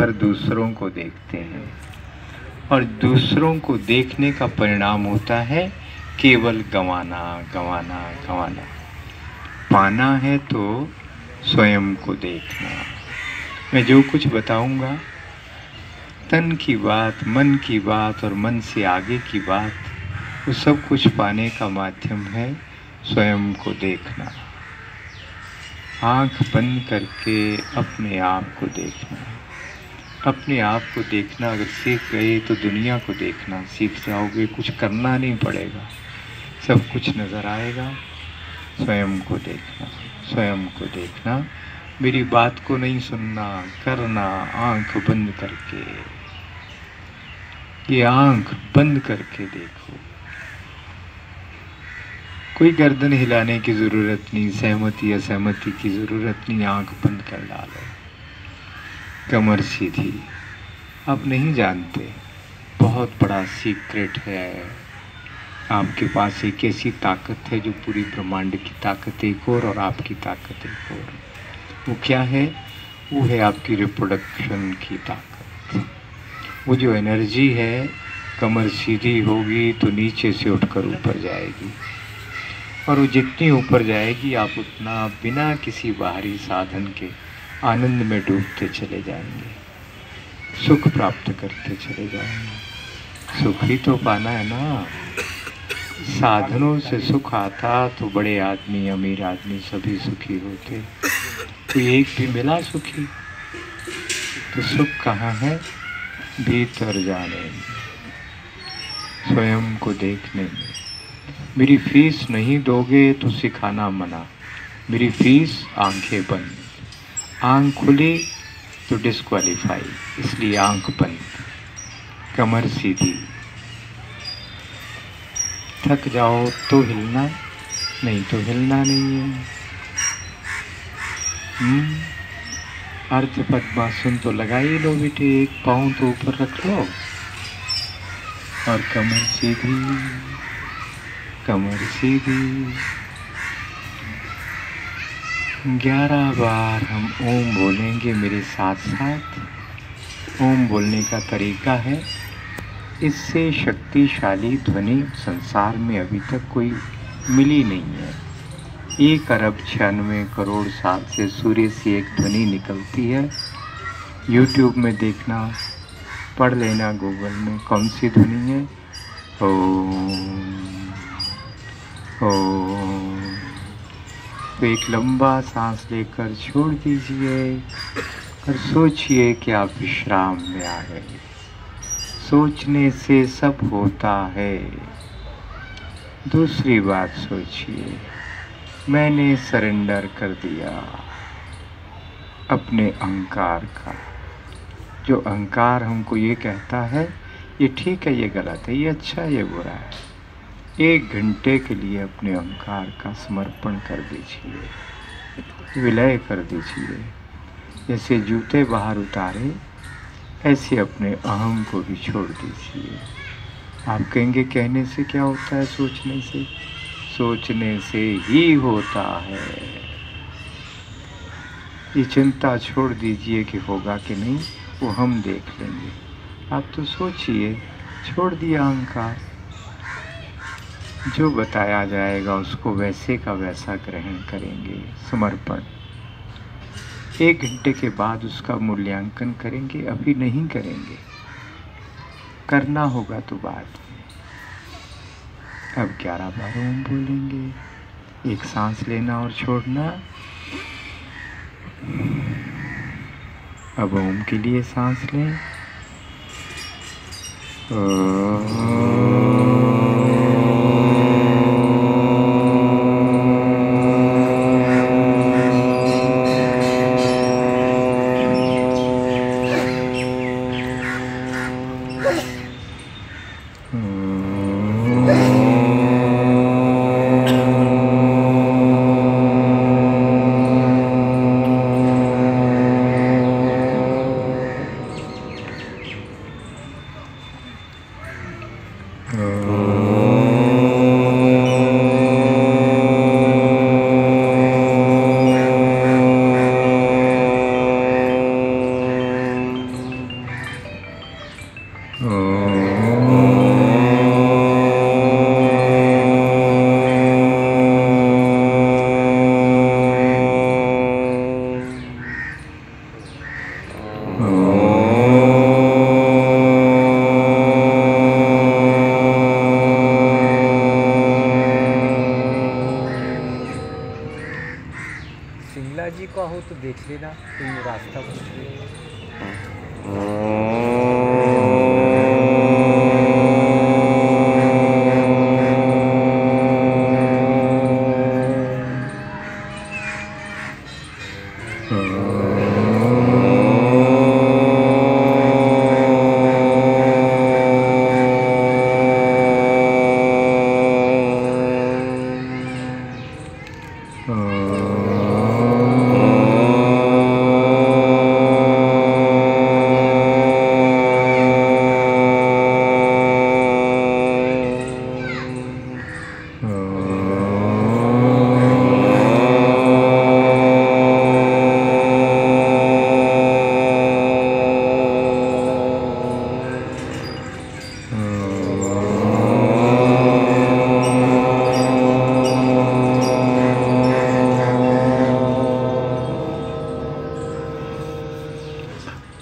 भर दूसरों को देखते हैं और दूसरों को देखने का परिणाम होता है केवल गंवाना गंवाना गंवाना। पाना है तो स्वयं को देखना। मैं जो कुछ बताऊंगा, तन की बात, मन की बात और मन से आगे की बात, वो सब कुछ पाने का माध्यम है स्वयं को देखना। आँख बंद करके अपने आप को देखना। अपने आप को देखना अगर सीख गए तो दुनिया को देखना सीख जाओगे। कुछ करना नहीं पड़ेगा, सब कुछ नज़र आएगा। स्वयं को देखना, स्वयं को देखना। मेरी बात को नहीं सुनना, करना आँख बंद करके। ये आँख बंद करके देखो। कोई गर्दन हिलाने की ज़रूरत नहीं, सहमति असहमति की ज़रूरत नहीं। आँख बंद कर डालो, कमर सीधी। आप नहीं जानते, बहुत बड़ा सीक्रेट है। आपके पास एक ऐसी ताकत है जो पूरी ब्रह्मांड की ताकत एक और आपकी ताकत एक और। वो क्या है? वो है आपकी रिप्रोडक्शन की ताकत। वो जो एनर्जी है, कमर सीधी होगी तो नीचे से उठकर ऊपर जाएगी, और वो जितनी ऊपर जाएगी आप उतना बिना किसी बाहरी साधन के आनंद में डूबते चले जाएंगे, सुख प्राप्त करते चले जाएंगे। सुख ही तो पाना है ना। साधनों से सुख आता तो बड़े आदमी, अमीर आदमी सभी सुखी होते। तो एक भी मिला सुखी? तो सुख कहाँ है? भीतर जाने में, स्वयं को देखने में। मेरी फीस नहीं दोगे तो सिखाना मना। मेरी फीस आंखें बंद, आंख खुली तो डिस्क्वालीफाई, इसलिए आंख बंद, कमर सीधी। थक जाओ तो हिलना, नहीं तो हिलना नहीं है। अर्ध पद्मासन तो लगा ही लो बेटे, एक पाँव तो ऊपर रख लो और कमर सीधी, कमर सीधी। 11 बार हम ओम बोलेंगे मेरे साथ साथ। ओम बोलने का तरीका है, इससे शक्तिशाली ध्वनि संसार में अभी तक कोई मिली नहीं है। 1 अरब 96 करोड़ साल से सूर्य से एक ध्वनि निकलती है। यूट्यूब में देखना, पढ़ लेना गूगल में कौन सी ध्वनि है। ओम ओम। तो एक लंबा सांस लेकर छोड़ दीजिए और सोचिए कि आप विश्राम में आ गए। सोचने से सब होता है। दूसरी बात सोचिए, मैंने सरेंडर कर दिया अपने अहंकार का। जो अहंकार हमको ये कहता है ये ठीक है, ये गलत है, ये अच्छा है, ये बुरा है, 1 घंटे के लिए अपने अहंकार का समर्पण कर दीजिए, विलय कर दीजिए। जैसे जूते बाहर उतारे, ऐसे अपने अहम को भी छोड़ दीजिए। आप कहेंगे कहने से क्या होता है? सोचने से, सोचने से ही होता है। ये चिंता छोड़ दीजिए कि होगा कि नहीं, वो हम देख लेंगे। आप तो सोचिए, छोड़ दिया अहंकार। जो बताया जाएगा उसको वैसे का वैसा ग्रहण करेंगे, समर्पण। 1 घंटे के बाद उसका मूल्यांकन करेंगे, अभी नहीं करेंगे, करना होगा तो बाद में। अब 11 बार ओम बोलेंगे, एक सांस लेना और छोड़ना। अब ओम के लिए सांस लें।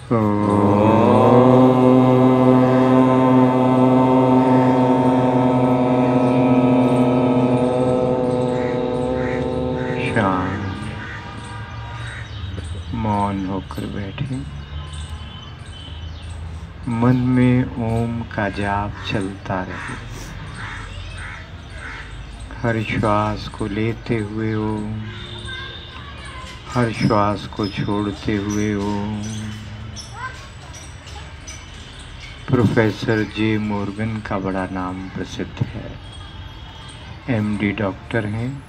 शांत मौन होकर बैठे। मन में ओम का जाप चलता रहे। हर श्वास को लेते हुए ओम, हर श्वास को छोड़ते हुए ओम। प्रोफेसर जे मॉर्गन का बड़ा नाम प्रसिद्ध है, एमडी डॉक्टर हैं,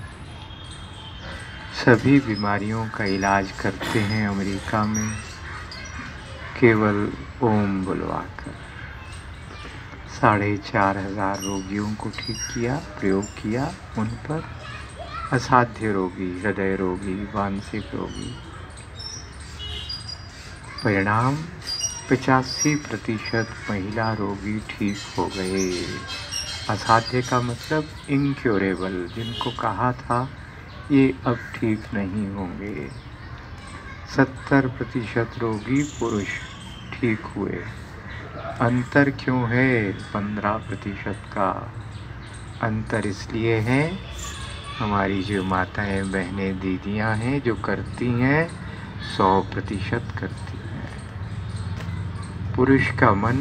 सभी बीमारियों का इलाज करते हैं अमेरिका में केवल ओम बुलवाकर। 4,500 रोगियों को ठीक किया, प्रयोग किया उन पर। असाध्य रोगी, हृदय रोगी, मानसिक रोगी। परिणाम 85% महिला रोगी ठीक हो गए। असाध्य का मतलब इनक्योरेबल, जिनको कहा था ये अब ठीक नहीं होंगे। 70% रोगी पुरुष ठीक हुए। अंतर क्यों है 15% का? अंतर इसलिए है, हमारी जो माताएं, बहनें, दीदियां हैं जो करती हैं 100% करती हैं। पुरुष का मन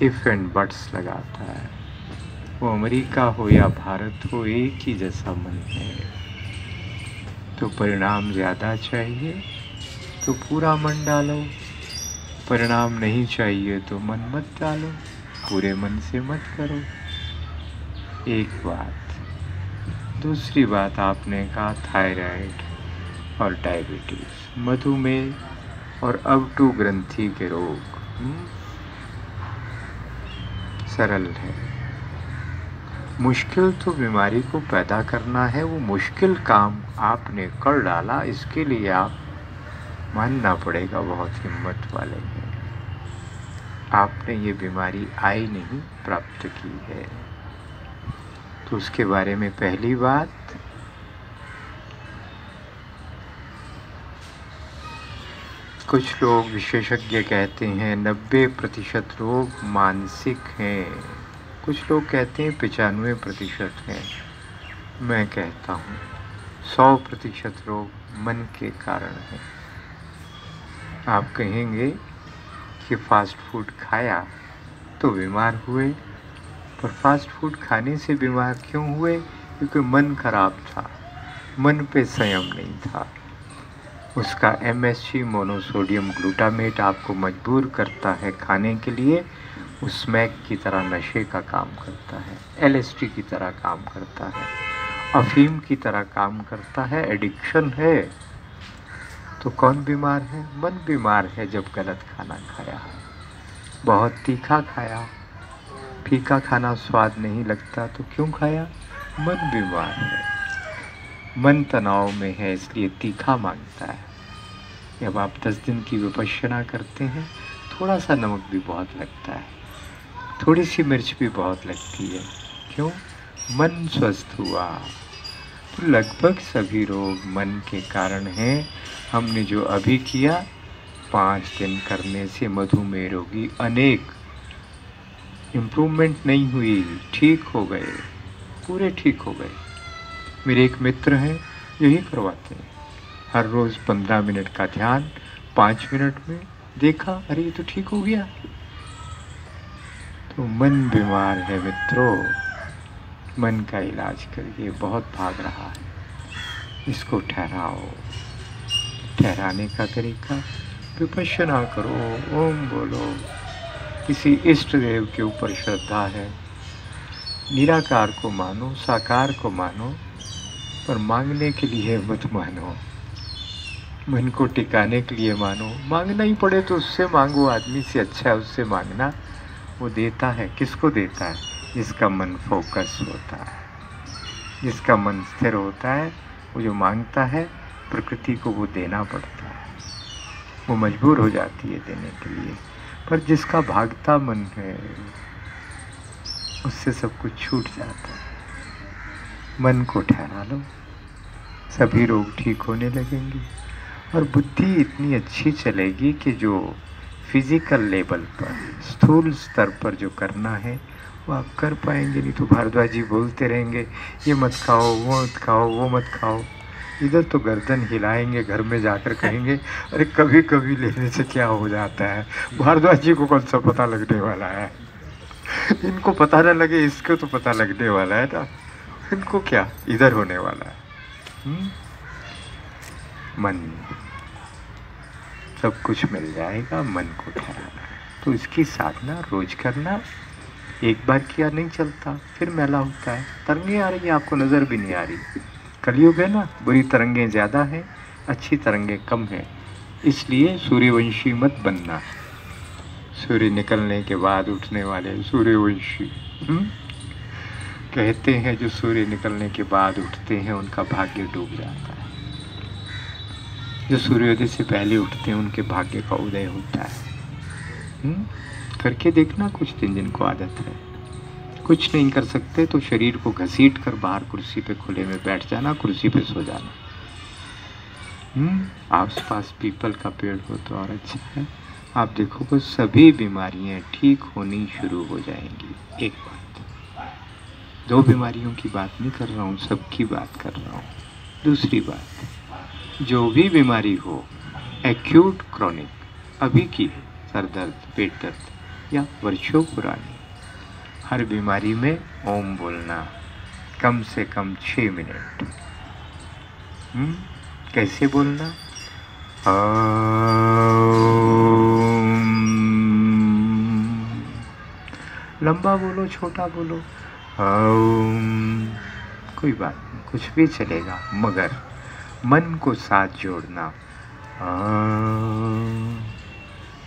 इफ एंड बट्स लगाता है। वो अमेरिका हो या भारत हो, एक ही जैसा मन है। तो परिणाम ज़्यादा चाहिए तो पूरा मन डालो, परिणाम नहीं चाहिए तो मन मत डालो, पूरे मन से मत करो। एक बात। दूसरी बात, आपने कहा थायराइड और डायबिटीज़, मधुमेह और अवटु ग्रंथि के रोग। सरल है। मुश्किल तो बीमारी को पैदा करना है, वो मुश्किल काम आपने कर डाला, इसके लिए आप मानना पड़ेगा बहुत हिम्मत वाले हैं। आपने ये बीमारी आई नहीं, प्राप्त की है। तो उसके बारे में पहली बात, कुछ लोग विशेषज्ञ कहते हैं 90% रोग मानसिक हैं, कुछ लोग कहते हैं 95% हैं। मैं कहता हूँ 100% रोग मन के कारण हैं। आप कहेंगे कि फास्ट फूड खाया तो बीमार हुए, पर फास्ट फूड खाने से बीमार क्यों हुए? क्योंकि मन खराब था, मन पे संयम नहीं था। उसका MSG मोनोसोडियम ग्लूटामेट आपको मजबूर करता है खाने के लिए। उस स्मैक की तरह नशे का काम करता है, LSD की तरह काम करता है, अफीम की तरह काम करता है, एडिक्शन है। तो कौन बीमार है? मन बीमार है जब गलत खाना खाया, बहुत तीखा खाया। फीका खाना स्वाद नहीं लगता तो क्यों खाया? मन बीमार है, मन तनाव में है, इसलिए तीखा मांगता है। जब आप 10 दिन की विपश्यना करते हैं, थोड़ा सा नमक भी बहुत लगता है, थोड़ी सी मिर्च भी बहुत लगती है। क्यों? मन स्वस्थ हुआ। तो लगभग सभी रोग मन के कारण हैं। हमने जो अभी किया, 5 दिन करने से मधुमेह रोगी अनेक, इम्प्रूवमेंट नहीं हुई, ठीक हो गए, पूरे ठीक हो गए। मेरे एक मित्र हैं, यही करवाते हैं। हर रोज़ 15 मिनट का ध्यान, 5 मिनट में देखा, अरे ये तो ठीक हो गया। तो मन बीमार है मित्रों, मन का इलाज करिए, बहुत भाग रहा है, इसको ठहराओ। ठहराने का तरीका, विपश्यना करो, ओम बोलो, किसी इष्ट देव के ऊपर श्रद्धा है, निराकार को मानो, साकार को मानो, पर मांगने के लिए मत मानो। मन को टिकाने के लिए मानो। मांगना ही पड़े तो उससे मांगो, आदमी से अच्छा है उससे मांगना। वो देता है, किसको देता है? जिसका मन फोकस होता है, जिसका मन स्थिर होता है। वो जो मांगता है, प्रकृति को वो देना पड़ता है, वो मजबूर हो जाती है देने के लिए। पर जिसका भागता मन है, उससे सब कुछ छूट जाता है। मन को ठहरा लो, सभी रोग ठीक होने लगेंगे। और बुद्धि इतनी अच्छी चलेगी कि जो फिजिकल लेवल पर, स्थूल स्तर पर जो करना है वो आप कर पाएंगे। नहीं तो भारद्वाज जी बोलते रहेंगे ये मत खाओ, वो मत खाओ, वो मत खाओ। इधर तो गर्दन हिलाएंगे, घर में जाकर कहेंगे अरे कभी कभी लेने से क्या हो जाता है। भारद्वाज जी को कौन सा पता लगने वाला है, इनको पता ना लगे, इसको तो पता लगने वाला है ना। इनको क्या इधर होने वाला है। मन, सब कुछ मिल जाएगा, मन को ठहराना। तो इसकी साधना रोज करना, एक बार किया नहीं चलता, फिर मैला होता है। तरंगें आ रही है, आपको नज़र भी नहीं आ रही। कलयुग है ना, बुरी तरंगें ज़्यादा हैं, अच्छी तरंगें कम हैं। इसलिए सूर्यवंशी मत बनना। सूर्य निकलने के बाद उठने वाले सूर्यवंशी कहते हैं, जो सूर्य निकलने के बाद उठते हैं उनका भाग्य डूब जाता है। जो सूर्योदय से पहले उठते हैं उनके भाग्य का उदय होता है। करके देखना कुछ दिन, जिनको आदत है। कुछ नहीं कर सकते तो शरीर को घसीट कर बाहर कुर्सी पे खुले में बैठ जाना, कुर्सी पे सो जाना। आस पास पीपल का पेड़ हो तो और अच्छा है। आप देखोगे सभी बीमारियां ठीक होनी शुरू हो जाएंगी। एक बात, दो बीमारियों की बात नहीं कर रहा हूँ, सबकी बात कर रहा हूँ। दूसरी बात, जो भी बीमारी हो, एक्यूट, क्रॉनिक, अभी की सर दर्द, पेट दर्द या वर्षों पुरानी, हर बीमारी में ओम बोलना कम से कम 6 मिनट। कैसे बोलना? लंबा बोलो, छोटा बोलो, कोई बात नहीं, कुछ भी चलेगा, मगर मन को साथ जोड़ना।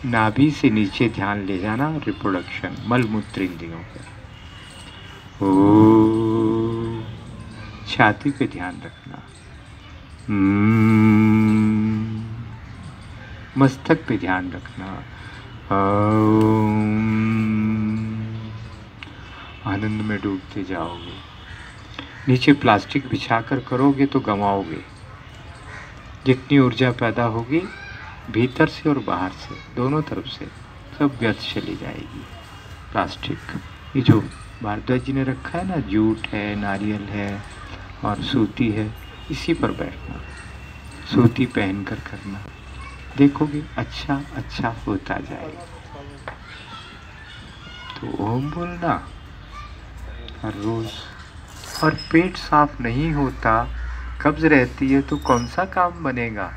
नाभि से नीचे ध्यान ले जाना, रिप्रोडक्शन, मल मूत्र इंद्रियों पर। छाती पे ध्यान रखना, मस्तक पे ध्यान रखना। आनंद में डूबते जाओगे। नीचे प्लास्टिक बिछाकर करोगे तो गंवाओगे। जितनी ऊर्जा पैदा होगी भीतर से और बाहर से, दोनों तरफ से, सब व्यर्थ चली जाएगी। प्लास्टिक, ये जो भारद्वाज जी ने रखा है ना, जूट है, नारियल है और सूती है, इसी पर बैठना, सूती पहनकर करना, देखोगे अच्छा अच्छा होता जाएगा। तो ओम बोलना हर रोज। और पेट साफ नहीं होता, कब्ज रहती है, तो कौन सा काम बनेगा,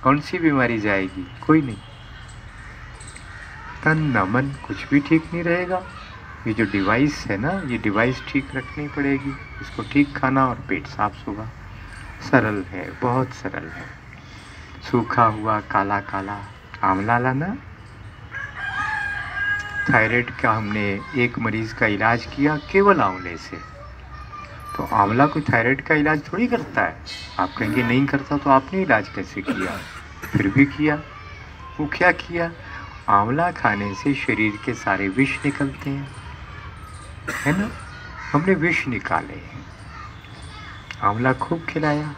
कौन सी बीमारी जाएगी? कोई नहीं। तन न मन कुछ भी ठीक नहीं रहेगा। ये जो डिवाइस है ना, ये डिवाइस ठीक रखनी पड़ेगी, इसको ठीक खाना और पेट साफ होगा। सरल है, बहुत सरल है। सूखा हुआ काला काला आंवला लाना। थायराइड का हमने एक मरीज का इलाज किया केवल आंवले से। तो आंवला कोई थायराइड का इलाज थोड़ी करता है। आप कहेंगे नहीं करता तो आपने इलाज कैसे किया? फिर भी किया। वो क्या किया? आंवला खाने से शरीर के सारे विष निकलते हैं, है ना। हमने विष निकाले, आंवला खूब खिलाया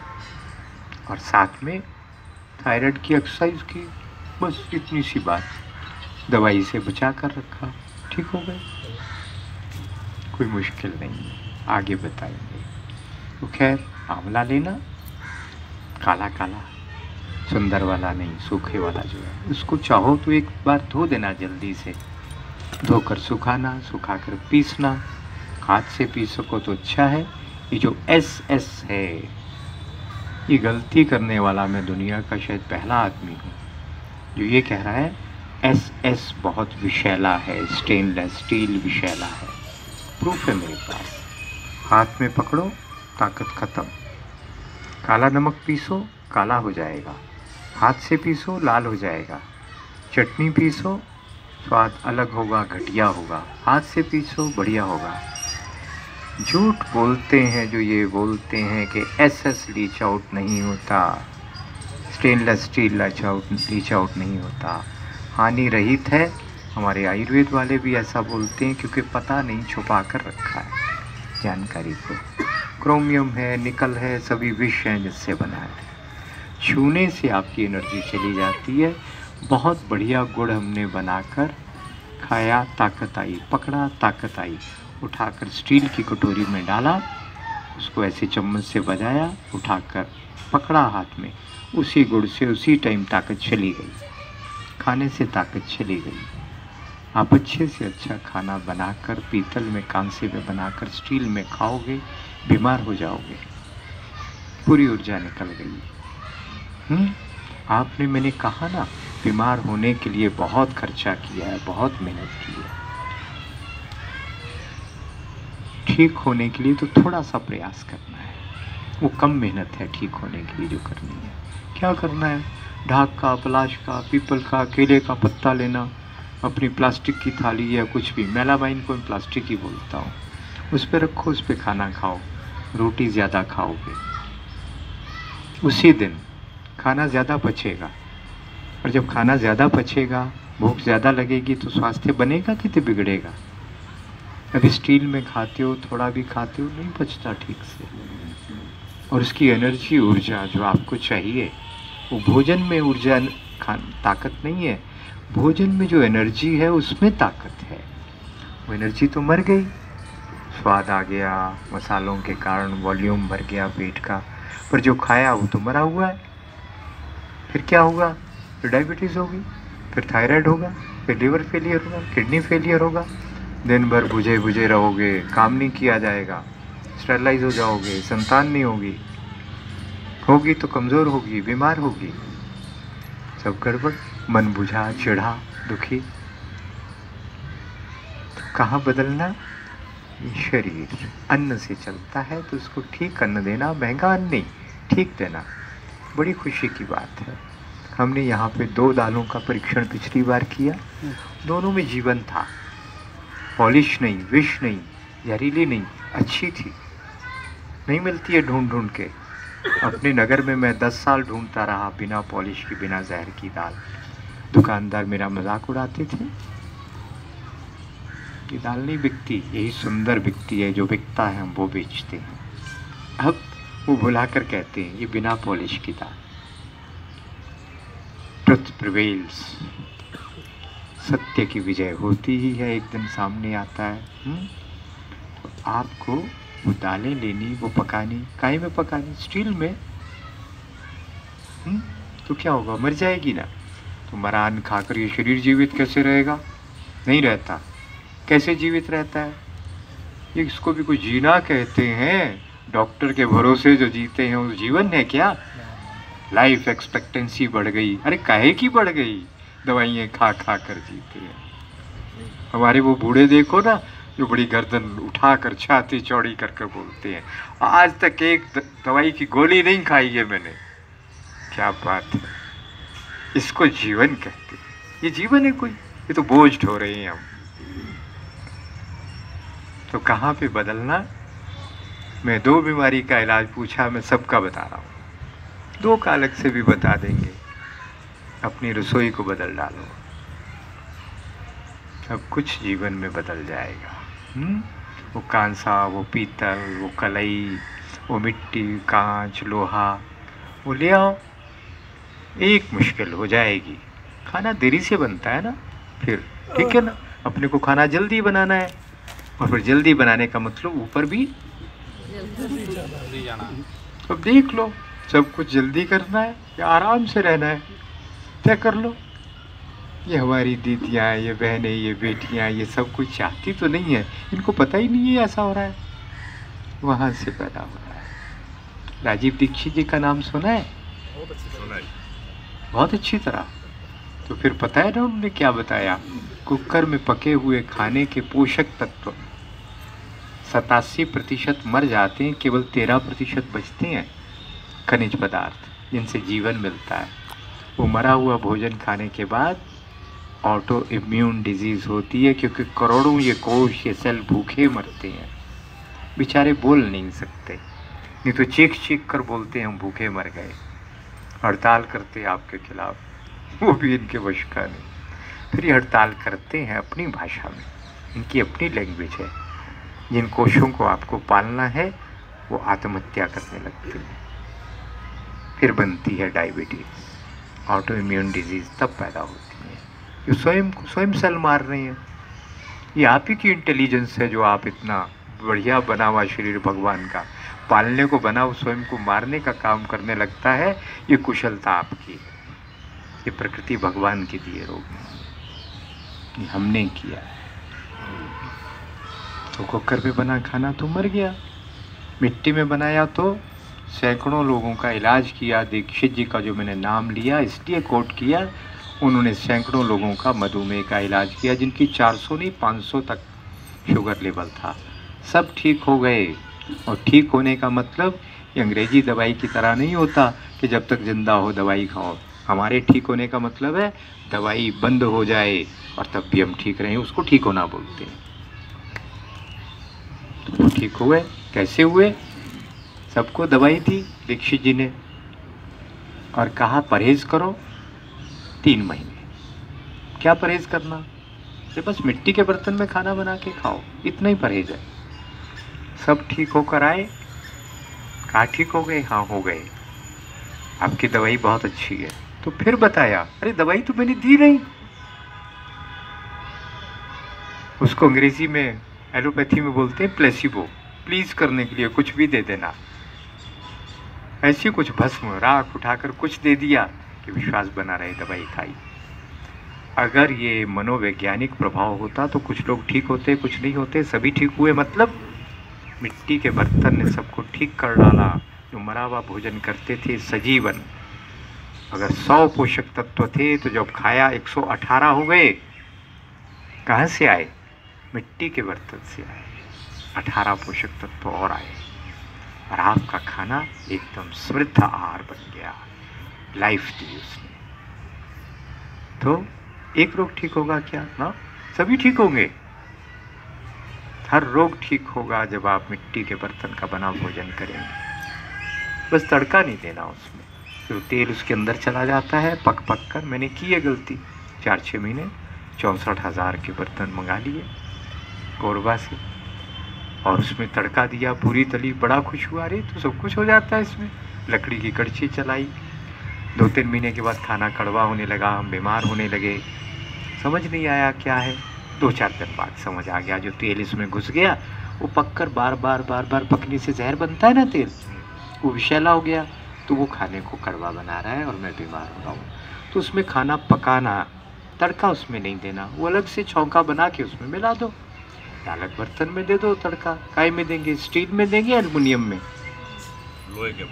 और साथ में थायराइड की एक्सरसाइज की। बस इतनी सी बात, दवाई से बचा कर रखा, ठीक हो गए। कोई मुश्किल नहीं है, आगे बताएंगे। तो खैर, आंवला लेना, काला काला, सुंदर वाला नहीं, सूखे वाला जो है, उसको चाहो तो एक बार धो देना जल्दी से, धोकर सुखाना, सुखाकर पीसना। हाथ से पीस सको तो अच्छा है। ये जो SS है, ये गलती करने वाला मैं दुनिया का शायद पहला आदमी हूँ जो ये कह रहा है SS बहुत विषैला है, स्टेनलेस स्टील विषैला है। प्रूफ है मेरे पास। हाथ में पकड़ो, ताकत खत्म। काला नमक पीसो, काला हो जाएगा। हाथ से पीसो, लाल हो जाएगा। चटनी पीसो, स्वाद अलग होगा, घटिया होगा। हाथ से पीसो, बढ़िया होगा। झूठ बोलते हैं जो ये बोलते हैं कि SS लीच आउट नहीं होता, स्टेनलेस स्टील लीच आउट नहीं होता, हानि रहित है। हमारे आयुर्वेद वाले भी ऐसा बोलते हैं क्योंकि पता नहीं, छुपा कर रखा है जानकारी को। क्रोमियम है, निकल है, सभी विष हैं जिससे बना है। छूने से आपकी एनर्जी चली जाती है। बहुत बढ़िया गुड़ हमने बनाकर खाया, ताकत आई, पकड़ा ताकत आई, उठाकर स्टील की कटोरी में डाला, उसको ऐसे चम्मच से बजाया, उठाकर पकड़ा हाथ में, उसी गुड़ से उसी टाइम ताकत चली गई, खाने से ताकत चली गई। आप अच्छे से अच्छा खाना बनाकर पीतल में, कांसे में बनाकर स्टील में खाओगे, बीमार हो जाओगे, पूरी ऊर्जा निकल गई। आपने, मैंने कहा ना, बीमार होने के लिए बहुत खर्चा किया है, बहुत मेहनत की है। ठीक होने के लिए तो थोड़ा सा प्रयास करना है, वो कम मेहनत है ठीक होने के लिए जो करनी है। क्या करना है? ढाक का, पलाश का, पीपल का, केले का पत्ता लेना, अपनी प्लास्टिक की थाली या कुछ भी, मेलामाइन को मैं प्लास्टिक ही बोलता हूँ, उस पर रखो, उस पर खाना खाओ, रोटी ज़्यादा खाओगे, उसी दिन खाना ज़्यादा पचेगा। और जब खाना ज़्यादा पचेगा, भूख ज़्यादा लगेगी, तो स्वास्थ्य बनेगा कि तो बिगड़ेगा। अभी स्टील में खाते हो, थोड़ा भी खाते हो, नहीं पचता ठीक से। और उसकी एनर्जी, ऊर्जा जो आपको चाहिए, वो भोजन में ऊर्जा, ताकत नहीं है, भोजन में जो एनर्जी है उसमें ताकत है। वो एनर्जी तो मर गई, स्वाद आ गया, मसालों के कारण वॉल्यूम भर गया पेट का, पर जो खाया वो तो मरा हुआ है। फिर क्या होगा? फिर डायबिटीज़ होगी, फिर थायराइड होगा, फिर लिवर फेलियर होगा, किडनी फेलियर होगा, दिन भर बुझे बुझे रहोगे, काम नहीं किया जाएगा, स्टेरलाइज हो जाओगे, संतान नहीं होगी, होगी तो कमज़ोर होगी, बीमार होगी, सब गड़बड़, मन बुझा, चिढ़ा, दुखी। तो कहाँ बदलना? ये शरीर अन्न से चलता है, तो उसको ठीक अन्न देना, महंगा अन्न नहीं, ठीक देना, बड़ी खुशी की बात है। हमने यहाँ पे 2 दालों का परीक्षण पिछली बार किया, दोनों में जीवन था, पॉलिश नहीं, विष नहीं, जहरीली नहीं, अच्छी थी, नहीं मिलती है ढूंढ ढूंढ के। अपने नगर में मैं 10 साल ढूंढता रहा बिना पॉलिश की, बिना जहर की दाल। दुकानदार मेरा मजाक उड़ाते थे, ये दाल नहीं बिकती, यही सुंदर बिकती है, जो बिकता है हम वो बेचते हैं। अब वो बुलाकर कहते हैं ये बिना पॉलिश की दाल। ट्रुथ प्रिवेल्स, सत्य की विजय होती ही है, एक दिन सामने आता है। तो आपको वो दालें लेनी, वो पकानी, काहे में पकानी? स्टील में। तो क्या होगा? मर जाएगी ना। तो मरान खाकर ये शरीर जीवित कैसे रहेगा? नहीं रहता। कैसे जीवित रहता है? ये इसको भी कोई जीना कहते हैं। डॉक्टर के भरोसे जो जीते हैं वो जीवन है क्या? लाइफ एक्सपेक्टेंसी बढ़ गई। अरे काहे की बढ़ गई? दवाइयाँ खा खा कर जीते हैं। हमारे वो बूढ़े देखो ना, जो बड़ी गर्दन उठाकर छाती चौड़ी करके बोलते हैं आज तक एक दवाई की गोली नहीं खाई है मैंने। क्या बात है! इसको जीवन कहते हैं। ये जीवन है कोई? ये तो बोझ ढो रहे हैं हम। तो कहाँ पे बदलना? मैं 2 बीमारी का इलाज पूछा, मैं सबका बता रहा हूँ। 2 का अलग से भी बता देंगे। अपनी रसोई को बदल डालो, सब कुछ जीवन में बदल जाएगा। वो कांसा, वो पीतल, वो कलई, वो मिट्टी, कांच, लोहा, वो ले आओ, एक मुश्किल हो जाएगी। खाना देरी से बनता है ना, फिर ठीक है ना। अपने को खाना जल्दी बनाना है, और फिर जल्दी बनाने का मतलब ऊपर भी जल्दी जाना। अब देख लो, सब कुछ जल्दी करना है या आराम से रहना है, तय कर लो। ये हमारी दीदियाँ, ये बहनें, ये बेटियाँ, ये सब कुछ चाहती तो नहीं है, इनको पता ही नहीं है ऐसा हो रहा है। वहाँ से पैदा हो रहा है। राजीव दीक्षित जी का नाम सुना है? बहुत अच्छी तरह। तो फिर पता है ना उन्होंने क्या बताया? कुकर में पके हुए खाने के पोषक तत्व 87% मर जाते हैं, केवल 13% बचते हैं खनिज पदार्थ जिनसे जीवन मिलता है। वो मरा हुआ भोजन खाने के बाद ऑटो इम्यून डिजीज़ होती है, क्योंकि करोड़ों ये कोश, ये सेल भूखे मरते हैं। बेचारे बोल नहीं सकते, नहीं तो चीख चीख कर बोलते हैं हम भूखे मर गए। हड़ताल करते आपके खिलाफ, वो भी इनके वश का नहीं। फिर ये हड़ताल करते हैं अपनी भाषा में, इनकी अपनी लैंग्वेज है। जिन कोशों को आपको पालना है वो आत्महत्या करने लगते हैं। फिर बनती है डायबिटीज़, ऑटो इम्यून डिजीज़ तब पैदा होती है। ये स्वयं सेल मार रही हैं। ये आप ही की इंटेलिजेंस है जो आप इतना बढ़िया बना हुआ शरीर भगवान का पालने को बना, वो स्वयं को मारने का काम करने लगता है। ये कुशलता आपकी, ये प्रकृति भगवान के दिए रोग नहीं, ये हमने किया। तो कुकर में बना खाना तो मर गया, मिट्टी में बनाया तो सैकड़ों लोगों का इलाज किया। दीक्षित जी का जो मैंने नाम लिया इसलिए कोट किया, उन्होंने सैकड़ों लोगों का मधुमेह का इलाज किया जिनकी 400 नहीं 500 तक शुगर लेवल था, सब ठीक हो गए। और ठीक होने का मतलब ये अंग्रेजी दवाई की तरह नहीं होता कि जब तक जिंदा हो दवाई खाओ। हमारे ठीक होने का मतलब है दवाई बंद हो जाए और तब भी हम ठीक रहें, उसको ठीक होना बोलते हैं। तो वो ठीक हुए, कैसे हुए? सबको दवाई दी दीक्षित जी ने और कहा परहेज करो 3 महीने। क्या परहेज करना? ये बस मिट्टी के बर्तन में खाना बना के खाओ, इतना ही परहेज है। सब ठीक होकर आए, कहा ठीक हो गए? हाँ हो गए, आपकी दवाई बहुत अच्छी है। तो फिर बताया, अरे दवाई तो मैंने दी नहीं। उसको अंग्रेजी में एलोपैथी में बोलते हैं प्लेसिबो, प्लीज करने के लिए कुछ भी दे देना। ऐसी कुछ भस्म राख उठाकर कुछ दे दिया कि विश्वास बना रहे, दवाई खाई। अगर ये मनोवैज्ञानिक प्रभाव होता तो कुछ लोग ठीक होते, कुछ नहीं होते, सभी ठीक हुए। मतलब मिट्टी के बर्तन ने सबको ठीक कर डाला। जो मरा हुआ भोजन करते थे सजीवन, अगर 100 पोषक तत्व थे तो जब खाया 118 हो गए। कहाँ से आए? मिट्टी के बर्तन से आए। 18 पोषक तत्व और आए और आपका खाना एकदम समृद्ध आहार बन गया, लाइफ दी उसने। तो एक रोग ठीक होगा क्या? ना, सभी ठीक होंगे। हर रोग ठीक होगा जब आप मिट्टी के बर्तन का बना भोजन करेंगे। बस तड़का नहीं देना उसमें, जो तेल उसके अंदर चला जाता है पक पक कर। मैंने की है गलती, 4-6 महीने 64,000 के बर्तन मंगा लिए कोरबा से और उसमें तड़का दिया, पूरी तली, बड़ा खुश हुआ। अरे तो सब कुछ हो जाता है इसमें। लकड़ी की कड़छी चलाई, 2-3 महीने के बाद खाना कड़वा होने लगा, हम बीमार होने लगे, समझ नहीं आया क्या है। 2-4 दिन बाद समझ आ गया, जो तेल इसमें घुस गया वो पककर बार बार पकने से जहर बनता है ना तेल, वो विषैला हो गया, तो वो खाने को कड़वा बना रहा है और मैं बीमार हो रहा हूँ। तो उसमें खाना पकाना, तड़का उसमें नहीं देना, वो अलग से छौंका बना के उसमें मिला दो, अलग बर्तन में दे दो तड़का। काय में देंगे? स्टील में देंगे, एल्युमिनियम में? लोहे के।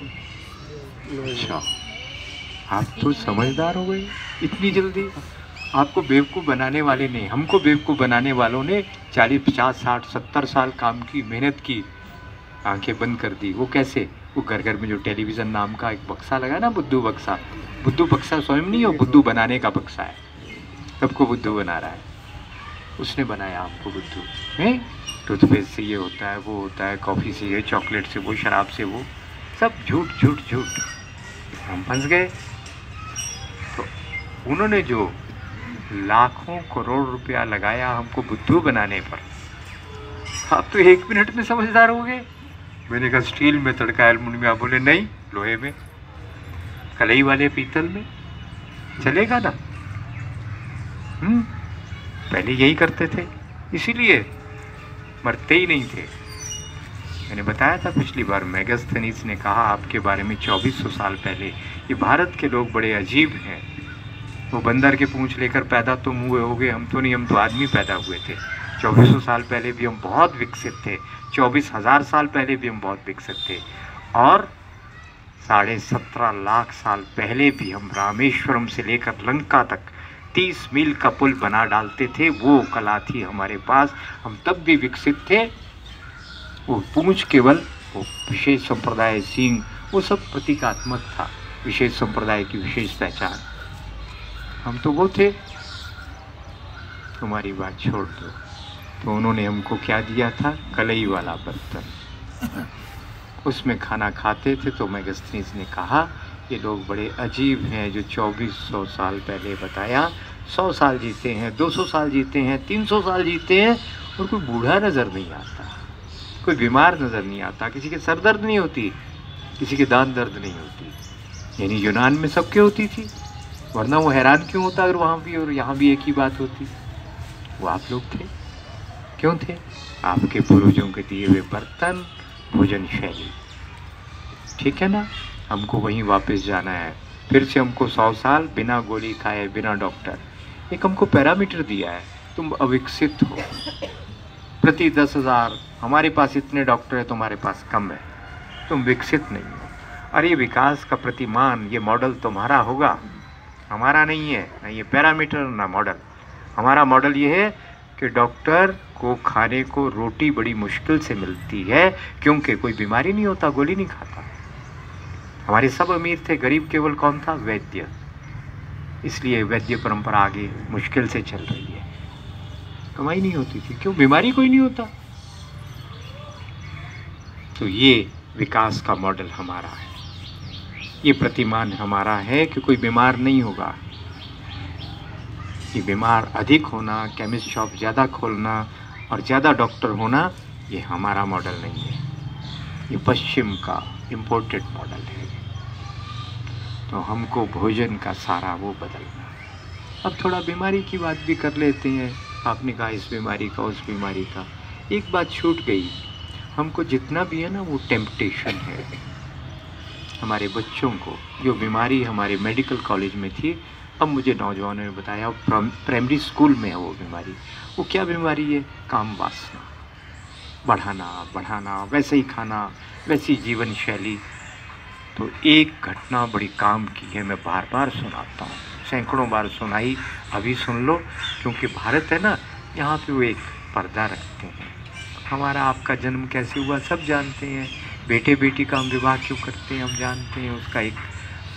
अच्छा, आप तो समझदार हो गए इतनी जल्दी। आपको बेवकूफ़ बनाने वाले ने, हमको बेवकूफ़ बनाने वालों ने 40, 50, 60, 70 साल काम की, मेहनत की, आंखें बंद कर दी। वो कैसे? वो घर घर में जो टेलीविज़न नाम का एक बक्सा लगा ना, बुद्धू बक्सा। बुद्धू बक्सा स्वयं नहीं हो, बुद्धू बनाने का बक्सा है, सबको बुद्धू बना रहा है। उसने बनाया आपको बुद्धू है। टूथपेस्ट से ये होता है, वो होता है, कॉफ़ी से ये, चॉकलेट से वो, शराब से वो, सब झूठ झूठ झूठ। हम फंस गए। तो उन्होंने जो लाखों करोड़ रुपया लगाया हमको बुद्धू बनाने पर, आप तो 1 मिनट में समझदार हो गए। मैंने कहा स्टील में तड़का, एल्युमिनियम में। आप बोले नहीं, लोहे में, कलई वाले पीतल में चलेगा ना। पहले यही करते थे, इसीलिए मरते ही नहीं थे। मैंने बताया था पिछली बार, मेगास्थनीज ने कहा आपके बारे में 2400 साल पहले, ये भारत के लोग बड़े अजीब हैं। वो बंदर के पूंछ लेकर पैदा तुम हुए होगे, हम तो नहीं, हम तो आदमी पैदा हुए थे। 2400 साल पहले भी हम बहुत विकसित थे, 24,000 साल पहले भी हम बहुत विकसित थे, और 17.5 लाख साल पहले भी हम रामेश्वरम से लेकर लंका तक 30 मील का पुल बना डालते थे। वो कला थी हमारे पास, हम तब भी विकसित थे। वो पूंछ केवल, वो विशेष संप्रदाय, सींग, वो सब प्रतीकात्मक था, विशेष संप्रदाय की विशेष पहचान। हम तो वो थे। तुम्हारी बात छोड़ दो। तो उन्होंने हमको क्या दिया था? कलई वाला बर्तन, उसमें खाना खाते थे। तो मेगास्थनीज ने कहा ये लोग बड़े अजीब हैं जो 2400 साल पहले बताया 100 साल जीते हैं, 200 साल जीते हैं, 300 साल जीते हैं, और कोई बूढ़ा नज़र नहीं आता, कोई बीमार नज़र नहीं आता, किसी के सर दर्द नहीं होती, किसी के दांत दर्द नहीं होती। यानी यूनान में सबके होती थी, वरना वो हैरान क्यों होता अगर वहाँ भी और यहाँ भी एक ही बात होती। वो आप लोग थे। क्यों थे? आपके पूर्वजों के दिए हुए बर्तन, भोजन शैली। ठीक है ना? हमको वहीं वापस जाना है। फिर से हमको 100 साल बिना गोली खाए, बिना डॉक्टर। एक हमको पैरामीटर दिया है, तुम अविकसित हो। प्रति 10,000 हमारे पास इतने डॉक्टर है, तुम्हारे पास कम है, तुम विकसित नहीं हो। और ये विकास का प्रतिमान, ये मॉडल तुम्हारा होगा, हमारा नहीं है। ना ये पैरामीटर ना मॉडल। हमारा मॉडल ये है कि डॉक्टर को खाने को रोटी बड़ी मुश्किल से मिलती है, क्योंकि कोई बीमारी नहीं होता, गोली नहीं खाता। हमारे सब अमीर थे, गरीब केवल कौन था? वैद्य। इसलिए वैद्य परंपरा आगे मुश्किल से चल रही है। कमाई नहीं होती थी, क्यों? बीमारी कोई नहीं होता। तो ये विकास का मॉडल हमारा है, ये प्रतिमान हमारा है कि कोई बीमार नहीं होगा। ये बीमार अधिक होना, केमिस्ट शॉप ज़्यादा खोलना और ज़्यादा डॉक्टर होना, ये हमारा मॉडल नहीं है। ये पश्चिम का इम्पोर्टेड मॉडल है। तो हमको भोजन का सारा वो बदलना। अब थोड़ा बीमारी की बात भी कर लेते हैं। आपने कहा इस बीमारी का, उस बीमारी का। एक बात छूट गई, हमको जितना भी है ना वो टेम्पटेशन है। हमारे बच्चों को जो बीमारी हमारे मेडिकल कॉलेज में थी, अब मुझे नौजवानों ने बताया प्राइमरी स्कूल में है वो बीमारी। वो क्या बीमारी है? काम वासना, बढ़ाना, वैसे ही खाना, वैसी जीवन शैली। तो एक घटना बड़ी काम की है, मैं बार बार सुनाता हूँ, सैकड़ों बार सुनाई, अभी सुन लो। क्योंकि भारत है ना, यहाँ पे वो एक पर्दा रखते हैं। हमारा आपका जन्म कैसे हुआ सब जानते हैं, बेटे बेटी का हम विवाह क्यों करते हैं हम जानते हैं, उसका एक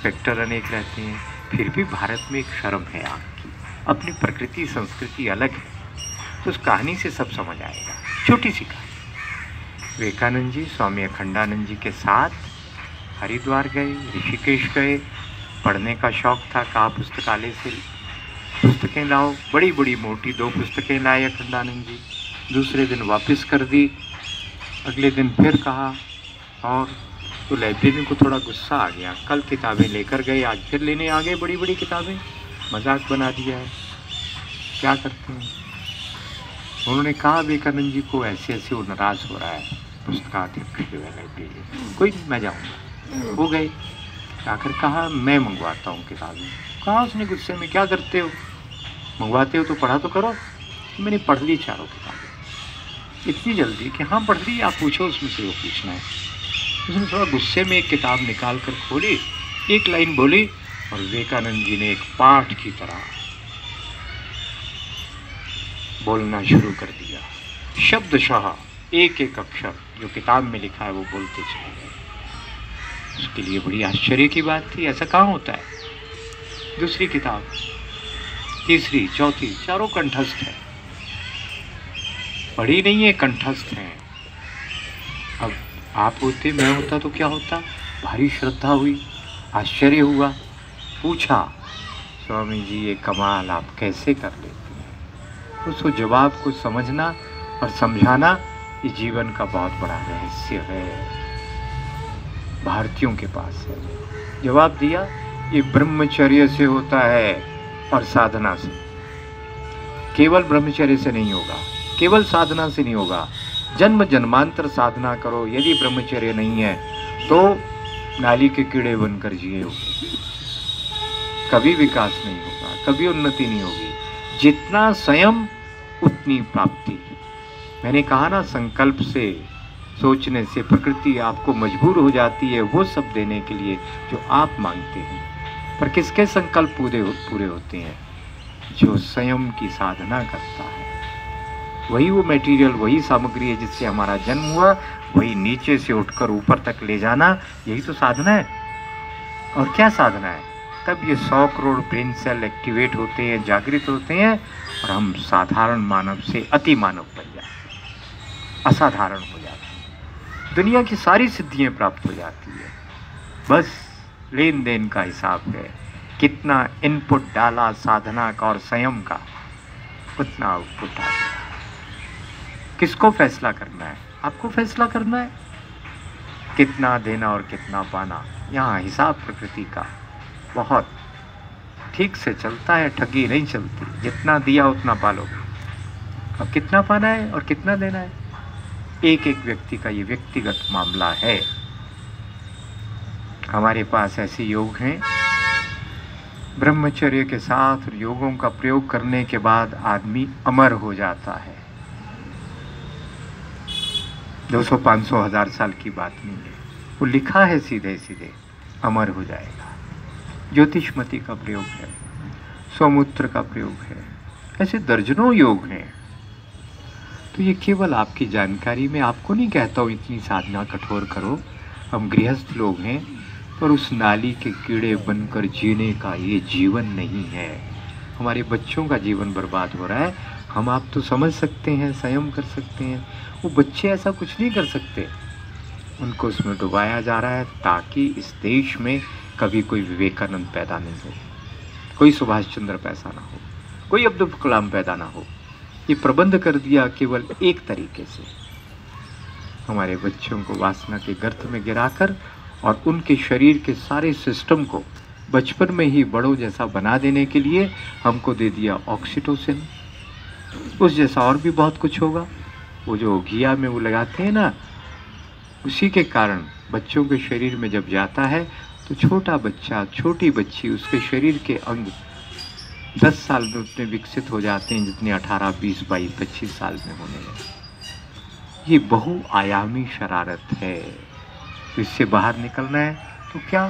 फैक्टर अनेक रहते हैं। फिर भी भारत में एक शर्म है आपकी, अपनी प्रकृति संस्कृति अलग है। तो उस कहानी से सब समझ आएगा। छोटी सी कहानी। विवेकानंद जी स्वामी अखंडानंद जी के साथ हरिद्वार गए, ऋषिकेश गए। पढ़ने का शौक़ था, कहा पुस्तकालय से पुस्तकें लाओ। बड़ी बड़ी मोटी 2 पुस्तकें लाए अखंडानंद जी। दूसरे दिन वापस कर दी। अगले दिन फिर कहा, और तो लाइब्रेरी को थोड़ा गुस्सा आ गया। कल किताबें लेकर गए, आज फिर लेने आ गए बड़ी बड़ी किताबें। मजाक बना दिया है, क्या करते हैं। उन्होंने कहा विवेकानंद जी को ऐसे ऐसे वो नाराज़ हो रहा है पुस्तकाध्यक्ष लाइब्रेरी, कोई नहीं मैं जाऊँगा। वो गए, आकर कहा मैं मंगवाता हूँ किताबें। कहा उसने गुस्से में, क्या करते हो, मंगवाते हो तो पढ़ा तो करो। मैंने पढ़ ली चारों किताबें इतनी जल्दी कि हाँ पढ़ ली, आप पूछो उसमें से वो पूछना है। उसने थोड़ा गुस्से में एक किताब निकाल कर खोली, एक लाइन बोली, और विवेकानंद जी ने एक पाठ की तरह बोलना शुरू कर दिया। शब्दशः एक एक अक्षर जो किताब में लिखा है वो बोलते चले गए। उसके लिए बड़ी आश्चर्य की बात थी, ऐसा कहाँ होता है। दूसरी किताब, तीसरी, चौथी, चारों कंठस्थ है, पढ़ी नहीं है, कंठस्थ हैं। अब आप होते, मैं होता तो क्या होता। भारी श्रद्धा हुई, आश्चर्य हुआ, पूछा स्वामी जी ये कमाल आप कैसे कर लेते हैं। उसको जवाब को समझना और समझाना ये जीवन का बहुत बड़ा रहस्य है, भारतीयों के पास है। जवाब दिया, ये ब्रह्मचर्य से होता है और साधना से। केवल ब्रह्मचर्य से नहीं होगा, केवल साधना से नहीं होगा। जन्म जन्मांतर साधना करो, यदि ब्रह्मचर्य नहीं है तो नाली के कीड़े बनकर जिए हो, कभी विकास नहीं होगा, कभी उन्नति नहीं होगी। जितना संयम उतनी प्राप्ति। मैंने कहा ना, संकल्प से, सोचने से प्रकृति आपको मजबूर हो जाती है वो सब देने के लिए जो आप मांगते हैं। पर किसके संकल्प पूरे होते हैं? जो संयम की साधना करता है। वही वो मटेरियल, वही सामग्री है जिससे हमारा जन्म हुआ, वही नीचे से उठकर ऊपर तक ले जाना, यही तो साधना है। और क्या साधना है? तब ये 100 करोड़ ब्रेन सेल एक्टिवेट होते हैं, जागृत होते हैं, और हम साधारण मानव से अति मानव बन जाते हैं, असाधारण हो जाते हैं, दुनिया की सारी सिद्धियां प्राप्त हो जाती है। बस लेन देन का हिसाब है, कितना इनपुट डाला साधना का और संयम का, उतना आउटपुट आ गया। किसको फैसला करना है? आपको फैसला करना है। कितना देना और कितना पाना, यहाँ हिसाब प्रकृति का बहुत ठीक से चलता है, ठगी नहीं चलती। जितना दिया उतना पालोगे। अब कितना पाना है और कितना देना है, एक एक व्यक्ति का ये व्यक्तिगत मामला है। हमारे पास ऐसे योग हैं, ब्रह्मचर्य के साथ योगों का प्रयोग करने के बाद आदमी अमर हो जाता है। 200, 500, 1000 साल की बात नहीं है, वो लिखा है सीधे सीधे, अमर हो जाएगा। ज्योतिषमती का प्रयोग है, सौमूत्र का प्रयोग है, ऐसे दर्जनों योग हैं। तो ये केवल आपकी जानकारी में, आपको नहीं कहता हूँ इतनी साधना कठोर करो। हम गृहस्थ लोग हैं, पर उस नाली के कीड़े बनकर जीने का ये जीवन नहीं है। हमारे बच्चों का जीवन बर्बाद हो रहा है। हम आप तो समझ सकते हैं, संयम कर सकते हैं, वो बच्चे ऐसा कुछ नहीं कर सकते। उनको उसमें डुबाया जा रहा है ताकि इस देश में कभी कोई विवेकानंद पैदा नहीं हो, कोई सुभाष चंद्र पैदा ना हो, कोई अब्दुल कलाम पैदा ना हो। ये प्रबंध कर दिया केवल एक तरीके से, हमारे बच्चों को वासना के गर्त में गिराकर और उनके शरीर के सारे सिस्टम को बचपन में ही बड़ों जैसा बना देने के लिए हमको दे दिया ऑक्सीटोसिन। उस जैसा और भी बहुत कुछ होगा। वो जो घिया में वो लगाते हैं ना, उसी के कारण बच्चों के शरीर में जब जाता है तो छोटा बच्चा, छोटी बच्ची, उसके शरीर के अंग 10 साल में उतने विकसित हो जाते हैं जितने 18, 20, 22, 25 साल में होने लगे। ये बहुआयामी शरारत है। तो इससे बाहर निकलना है तो क्या,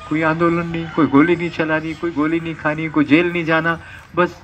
कोई आंदोलन नहीं, कोई गोली नहीं चलानी, कोई गोली नहीं खानी, कोई जेल नहीं जाना, बस